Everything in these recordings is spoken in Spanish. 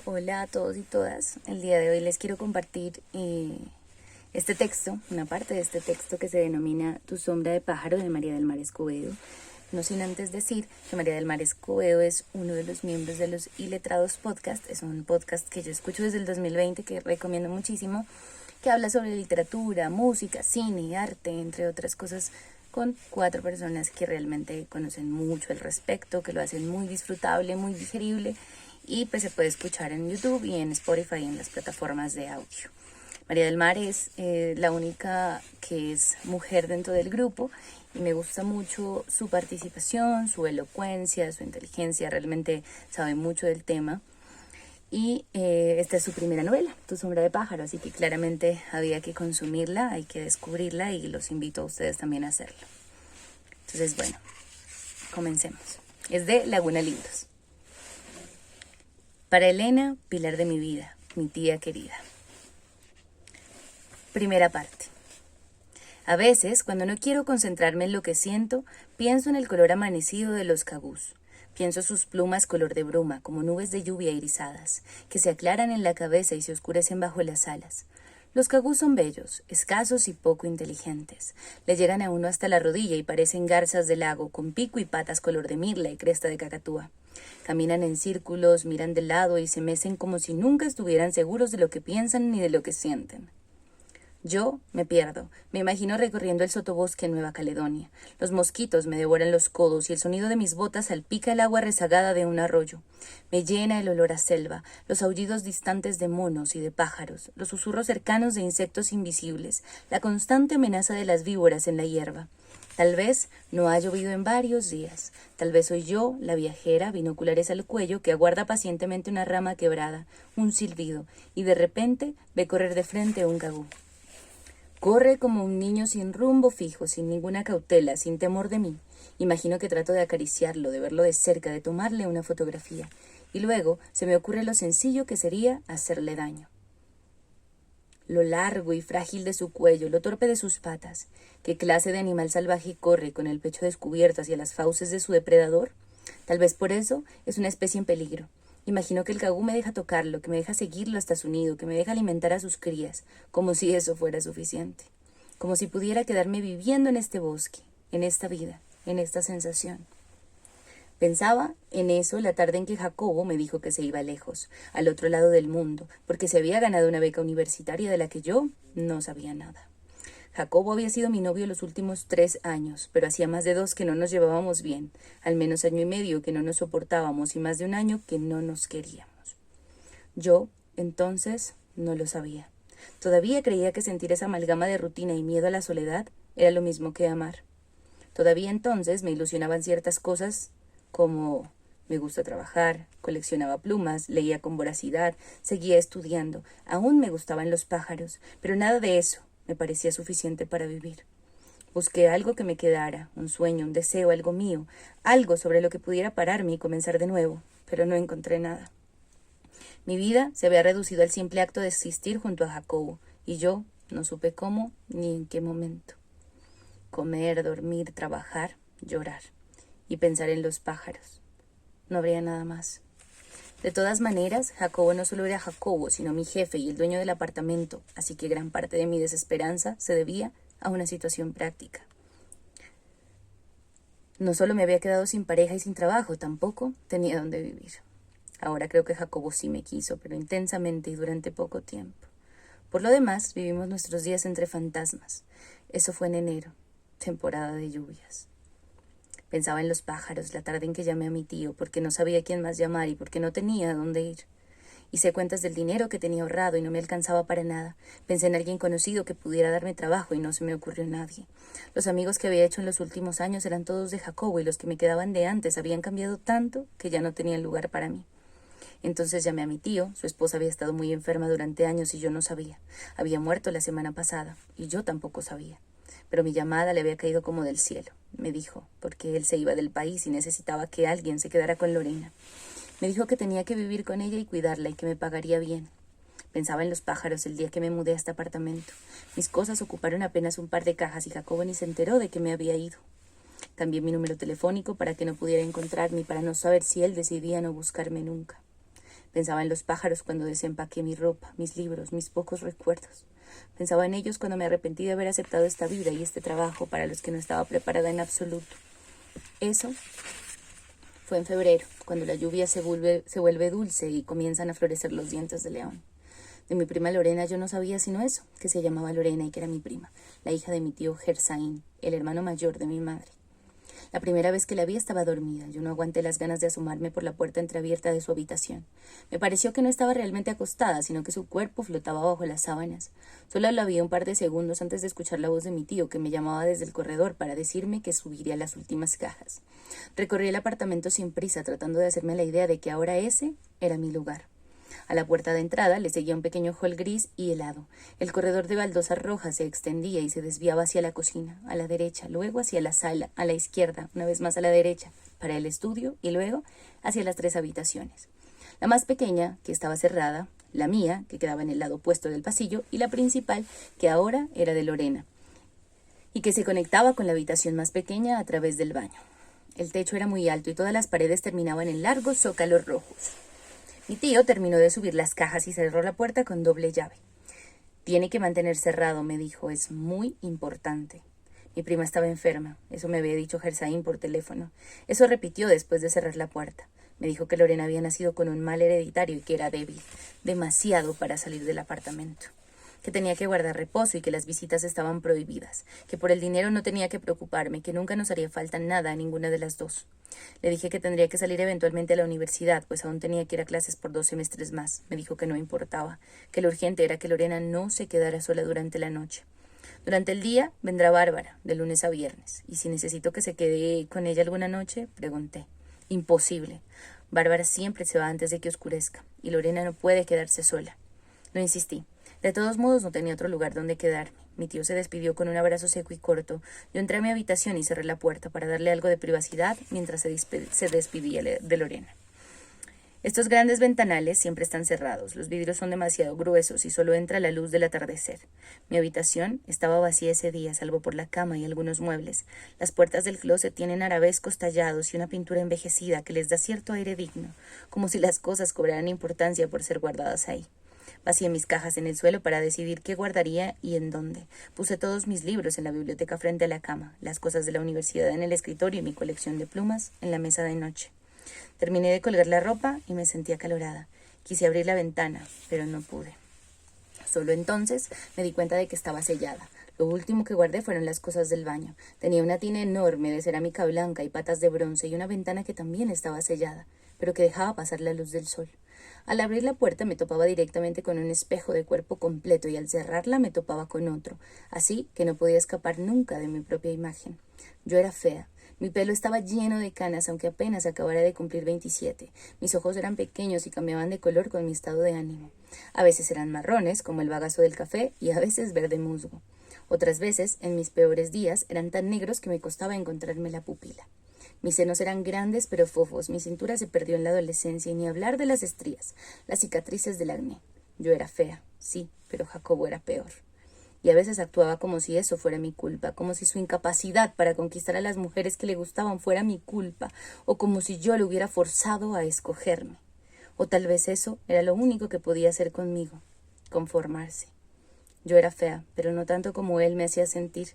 Hola a todos y todas. El día de hoy les quiero compartir este texto, una parte de este texto que se denomina Tu sombra de pájaro de María del Mar Escobedo. No sin antes decir que María del Mar Escobedo es uno de los miembros de los Iletrados Podcast. Es un podcast que yo escucho desde el 2020 que recomiendo muchísimo, que habla sobre literatura, música, cine, arte, entre otras cosas, con 4 personas que realmente conocen mucho al respecto, que lo hacen muy disfrutable, muy digerible. Y pues se puede escuchar en YouTube y en Spotify, en las plataformas de audio. María del Mar es la única que es mujer dentro del grupo y me gusta mucho su participación, su elocuencia, su inteligencia, realmente sabe mucho del tema. Y esta es su primera novela, Tu sombra de pájaro, así que claramente había que consumirla, hay que descubrirla y los invito a ustedes también a hacerlo. Entonces, bueno, comencemos. Es de Laguna Libros. Para Elena, pilar de mi vida, mi tía querida. Primera parte. A veces, cuando no quiero concentrarme en lo que siento, pienso en el color amanecido de los cagús. Pienso sus plumas color de bruma, como nubes de lluvia irisadas, que se aclaran en la cabeza y se oscurecen bajo las alas. Los cagús son bellos, escasos y poco inteligentes. Le llegan a uno hasta la rodilla y parecen garzas de lago, con pico y patas color de mirla y cresta de cacatúa. Caminan en círculos, miran de lado y se mecen como si nunca estuvieran seguros de lo que piensan ni de lo que sienten. Yo me pierdo, me imagino recorriendo el sotobosque en Nueva Caledonia. Los mosquitos me devoran los codos y el sonido de mis botas salpica el agua rezagada de un arroyo. Me llena el olor a selva, los aullidos distantes de monos y de pájaros, los susurros cercanos de insectos invisibles, la constante amenaza de las víboras en la hierba. Tal vez no ha llovido en varios días. Tal vez soy yo, la viajera, binoculares al cuello, que aguarda pacientemente una rama quebrada, un silbido, y de repente ve correr de frente un cagú. Corre como un niño sin rumbo fijo, sin ninguna cautela, sin temor de mí. Imagino que trato de acariciarlo, de verlo de cerca, de tomarle una fotografía. Y luego se me ocurre lo sencillo que sería hacerle daño. Lo largo y frágil de su cuello, lo torpe de sus patas. ¿Qué clase de animal salvaje corre con el pecho descubierto hacia las fauces de su depredador? Tal vez por eso es una especie en peligro. Imagino que el cagú me deja tocarlo, que me deja seguirlo hasta su nido, que me deja alimentar a sus crías, como si eso fuera suficiente. Como si pudiera quedarme viviendo en este bosque, en esta vida, en esta sensación. Pensaba en eso la tarde en que Jacobo me dijo que se iba lejos, al otro lado del mundo, porque se había ganado una beca universitaria de la que yo no sabía nada. Jacobo había sido mi novio los últimos 3 años, pero hacía más de 2 que no nos llevábamos bien, al menos año y medio que no nos soportábamos y más de 1 año que no nos queríamos. Yo, entonces, no lo sabía. Todavía creía que sentir esa amalgama de rutina y miedo a la soledad era lo mismo que amar. Todavía entonces me ilusionaban ciertas cosas como me gusta trabajar, coleccionaba plumas, leía con voracidad, seguía estudiando, aún me gustaban los pájaros, pero nada de eso me parecía suficiente para vivir. Busqué algo que me quedara, un sueño, un deseo, algo mío, algo sobre lo que pudiera pararme y comenzar de nuevo, pero no encontré nada. Mi vida se había reducido al simple acto de existir junto a Jacobo, y yo no supe cómo ni en qué momento. Comer, dormir, trabajar, llorar y pensar en los pájaros. No habría nada más. De todas maneras, Jacobo no solo era Jacobo, sino mi jefe y el dueño del apartamento, así que gran parte de mi desesperanza se debía a una situación práctica. No solo me había quedado sin pareja y sin trabajo, tampoco tenía dónde vivir. Ahora creo que Jacobo sí me quiso, pero intensamente y durante poco tiempo. Por lo demás, vivimos nuestros días entre fantasmas. Eso fue en enero, temporada de lluvias. Pensaba en los pájaros la tarde en que llamé a mi tío, porque no sabía a quién más llamar y porque no tenía a dónde ir. Hice cuentas del dinero que tenía ahorrado y no me alcanzaba para nada. Pensé en alguien conocido que pudiera darme trabajo y no se me ocurrió nadie. Los amigos que había hecho en los últimos años eran todos de Jacobo y los que me quedaban de antes habían cambiado tanto que ya no tenían lugar para mí. Entonces llamé a mi tío. Su esposa había estado muy enferma durante años y yo no sabía. Había muerto la semana pasada y yo tampoco sabía. Pero mi llamada le había caído como del cielo. Me dijo, porque él se iba del país y necesitaba que alguien se quedara con Lorena. Me dijo que tenía que vivir con ella y cuidarla y que me pagaría bien. Pensaba en los pájaros el día que me mudé a este apartamento. Mis cosas ocuparon apenas un par de cajas y Jacobo ni se enteró de que me había ido. Cambié mi número telefónico para que no pudiera encontrarme y para no saber si él decidía no buscarme nunca. Pensaba en los pájaros cuando desempaqué mi ropa, mis libros, mis pocos recuerdos. Pensaba en ellos cuando me arrepentí de haber aceptado esta vida y este trabajo para los que no estaba preparada en absoluto. Eso fue en febrero, cuando la lluvia se vuelve dulce y comienzan a florecer los dientes de león. De mi prima Lorena yo no sabía sino eso, que se llamaba Lorena y que era mi prima, la hija de mi tío Gersaín, el hermano mayor de mi madre. La primera vez que la vi estaba dormida. Yo no aguanté las ganas de asomarme por la puerta entreabierta de su habitación. Me pareció que no estaba realmente acostada, sino que su cuerpo flotaba bajo las sábanas. Solo la vi un par de segundos antes de escuchar la voz de mi tío, que me llamaba desde el corredor para decirme que subiría las últimas cajas. Recorrí el apartamento sin prisa, tratando de hacerme la idea de que ahora ese era mi lugar. A la puerta de entrada le seguía un pequeño hall gris y helado. El corredor de baldosas rojas se extendía y se desviaba hacia la cocina, a la derecha, luego hacia la sala, a la izquierda, una vez más a la derecha, para el estudio y luego hacia las 3 habitaciones. La más pequeña, que estaba cerrada, la mía, que quedaba en el lado opuesto del pasillo, y la principal, que ahora era de Lorena, y que se conectaba con la habitación más pequeña a través del baño. El techo era muy alto y todas las paredes terminaban en largos zócalos rojos. Mi tío terminó de subir las cajas y cerró la puerta con doble llave. Tiene que mantener cerrado, me dijo, es muy importante. Mi prima estaba enferma, eso me había dicho Gersaín por teléfono. Eso repitió después de cerrar la puerta. Me dijo que Lorena había nacido con un mal hereditario y que era débil, demasiado para salir del apartamento. Que tenía que guardar reposo y que las visitas estaban prohibidas, que por el dinero no tenía que preocuparme, que nunca nos haría falta nada a ninguna de las dos. Le dije que tendría que salir eventualmente a la universidad, pues aún tenía que ir a clases por 2 semestres más. Me dijo que no importaba, que lo urgente era que Lorena no se quedara sola durante la noche. Durante el día vendrá Bárbara, de lunes a viernes, y si necesito que se quede con ella alguna noche, pregunté. Imposible. Bárbara siempre se va antes de que oscurezca, y Lorena no puede quedarse sola. No insistí. De todos modos no tenía otro lugar donde quedarme. Mi tío se despidió con un abrazo seco y corto. Yo entré a mi habitación y cerré la puerta para darle algo de privacidad mientras se despedía de Lorena. Estos grandes ventanales siempre están cerrados. Los vidrios son demasiado gruesos y solo entra la luz del atardecer. Mi habitación estaba vacía ese día, salvo por la cama y algunos muebles. Las puertas del closet tienen arabescos tallados y una pintura envejecida que les da cierto aire digno, como si las cosas cobraran importancia por ser guardadas ahí. Vacié mis cajas en el suelo para decidir qué guardaría y en dónde. Puse todos mis libros en la biblioteca frente a la cama, las cosas de la universidad en el escritorio y mi colección de plumas en la mesa de noche. Terminé de colgar la ropa y me sentí acalorada. Quise abrir la ventana, pero no pude. Solo entonces me di cuenta de que estaba sellada. Lo último que guardé fueron las cosas del baño. Tenía una tina enorme de cerámica blanca y patas de bronce y una ventana que también estaba sellada, pero que dejaba pasar la luz del sol. Al abrir la puerta me topaba directamente con un espejo de cuerpo completo y al cerrarla me topaba con otro, así que no podía escapar nunca de mi propia imagen. Yo era fea. Mi pelo estaba lleno de canas, aunque apenas acabara de cumplir 27. Mis ojos eran pequeños y cambiaban de color con mi estado de ánimo. A veces eran marrones, como el bagazo del café, y a veces verde musgo. Otras veces, en mis peores días, eran tan negros que me costaba encontrarme la pupila. Mis senos eran grandes pero fofos, mi cintura se perdió en la adolescencia y ni hablar de las estrías, las cicatrices del acné. Yo era fea, sí, pero Jacobo era peor. Y a veces actuaba como si eso fuera mi culpa, como si su incapacidad para conquistar a las mujeres que le gustaban fuera mi culpa, o como si yo lo hubiera forzado a escogerme. O tal vez eso era lo único que podía hacer conmigo, conformarse. Yo era fea, pero no tanto como él me hacía sentir.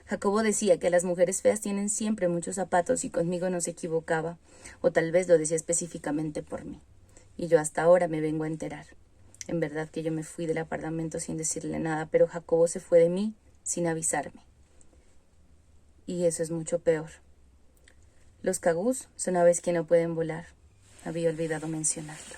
Jacobo decía que las mujeres feas tienen siempre muchos zapatos y conmigo no se equivocaba, o tal vez lo decía específicamente por mí. Y yo hasta ahora me vengo a enterar. En verdad que yo me fui del apartamento sin decirle nada, pero Jacobo se fue de mí sin avisarme. Y eso es mucho peor. Los cagús son aves que no pueden volar. Había olvidado mencionarlo.